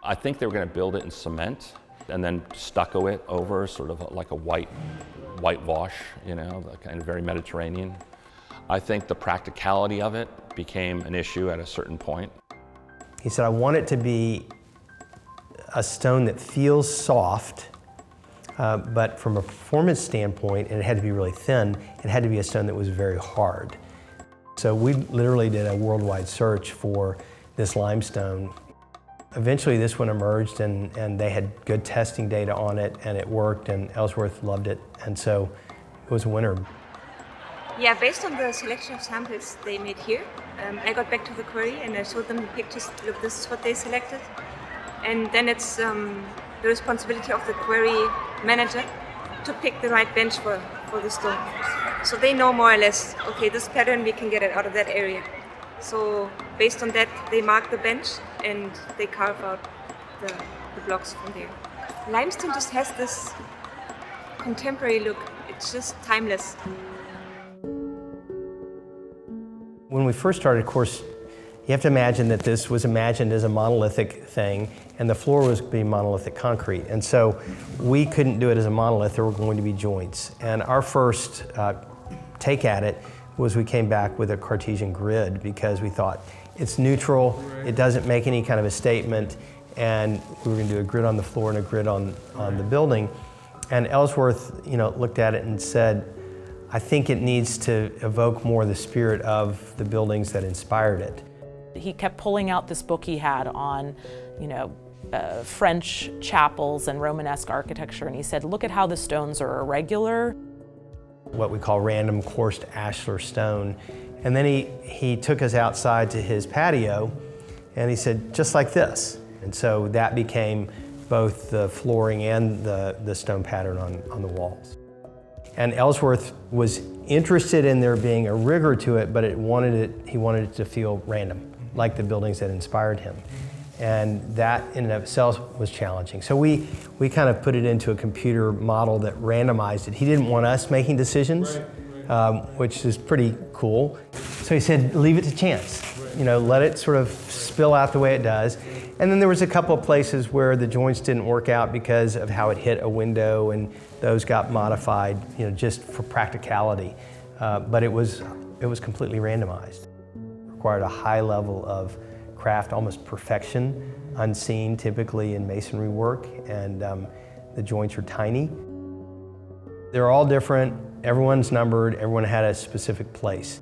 I think they were going to build it in cement and then stucco it over, sort of like a whitewash, you know, kind of very Mediterranean. I think the practicality of it became an issue at a certain point. He said, I want it to be a stone that feels soft, but from a performance standpoint, and it had to be really thin, it had to be a stone that was very hard. So we literally did a worldwide search for this limestone. Eventually this one emerged and they had good testing data on it and it worked and Ellsworth loved it, and so it was a winner. Yeah, based on the selection of samples they made here, I got back to the quarry and I showed them the pictures. Look, this is what they selected. And then it's the responsibility of the quarry manager to pick the right bench for the stone. So they know more or less, okay, this pattern, we can get it out of that area. So based on that, they mark the bench and they carve out the blocks from there. Limestone just has this contemporary look. It's just timeless. When we first started, of course, you have to imagine that this was imagined as a monolithic thing and the floor was being monolithic concrete. And so we couldn't do it as a monolith, there were going to be joints. And our first take at it was we came back with a Cartesian grid because we thought it's neutral, it doesn't make any kind of a statement, and we were going to do a grid on the floor and a grid on the building. And Ellsworth, looked at it and said, I think it needs to evoke more the spirit of the buildings that inspired it. He kept pulling out this book he had on, French chapels and Romanesque architecture, and he said, look at how the stones are irregular. What we call random coursed ashlar stone. And then he took us outside to his patio and he said, just like this. And so that became both the flooring and the stone pattern on the walls. And Ellsworth was interested in there being a rigor to it, but he wanted it to feel random, like the buildings that inspired him. And that in and of itself was challenging. So we kind of put it into a computer model that randomized it. He didn't want us making decisions, which is pretty cool. So he said, leave it to chance. Let it sort of spill out the way it does. And then there was a couple of places where the joints didn't work out because of how it hit a window, and those got modified, just for practicality. But it was completely randomized. It required a high level of craft, almost perfection, unseen typically in masonry work, and the joints are tiny. They're all different, everyone's numbered, everyone had a specific place.